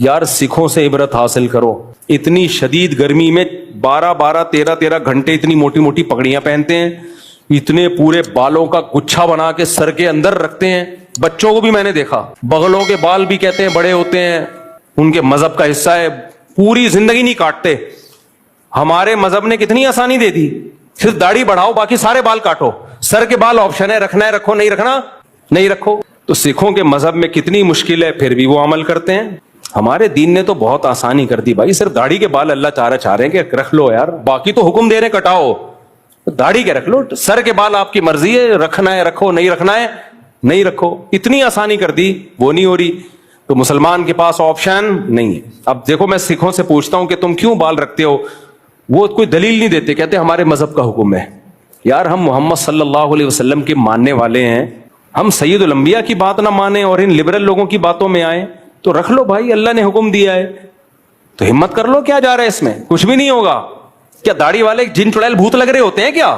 یار سکھوں سے عبرت حاصل کرو. اتنی شدید گرمی میں 12 گھنٹے اتنی موٹی موٹی پگڑیاں پہنتے ہیں, اتنے پورے بالوں کا گچھا بنا کے سر کے اندر رکھتے ہیں. بچوں کو بھی میں نے دیکھا, بغلوں کے بال بھی کہتے ہیں بڑے ہوتے ہیں, ان کے مذہب کا حصہ ہے, پوری زندگی نہیں کاٹتے. ہمارے مذہب نے کتنی آسانی دے دی, صرف داڑھی بڑھاؤ باقی سارے بال کاٹو. سر کے بال آپشن ہے, رکھنا ہے رکھو, نہیں رکھنا نہیں رکھو. تو سکھوں کے مذہب میں کتنی مشکل ہے, پھر بھی وہ عمل کرتے ہیں. ہمارے دین نے تو بہت آسانی کر دی بھائی, صرف داڑھی کے بال اللہ چاہ رہے ہیں کہ رکھ لو یار, باقی تو حکم دے رہے ہیں کٹاؤ, داڑھی کے رکھ لو. سر کے بال آپ کی مرضی ہے, رکھنا ہے رکھو, نہیں رکھنا ہے نہیں رکھو. اتنی آسانی کر دی, وہ نہیں ہو رہی. تو مسلمان کے پاس آپشن نہیں ہے. اب دیکھو میں سکھوں سے پوچھتا ہوں کہ تم کیوں بال رکھتے ہو, وہ کوئی دلیل نہیں دیتے, کہتے ہمارے مذہب کا حکم ہے. یار ہم محمد صلی اللہ علیہ وسلم کے ماننے والے ہیں, ہم سید الانبیاء کی بات نہ مانیں اور ان لبرل لوگوں کی باتوں میں آئیں تو رکھ لو بھائی, اللہ نے حکم دیا ہے تو ہمت کر لو. کیا جا رہا ہے اس میں, کچھ بھی نہیں ہوگا. کیا داڑھی والے جن چڑیل بھوت لگ رہے ہوتے ہیں کیا؟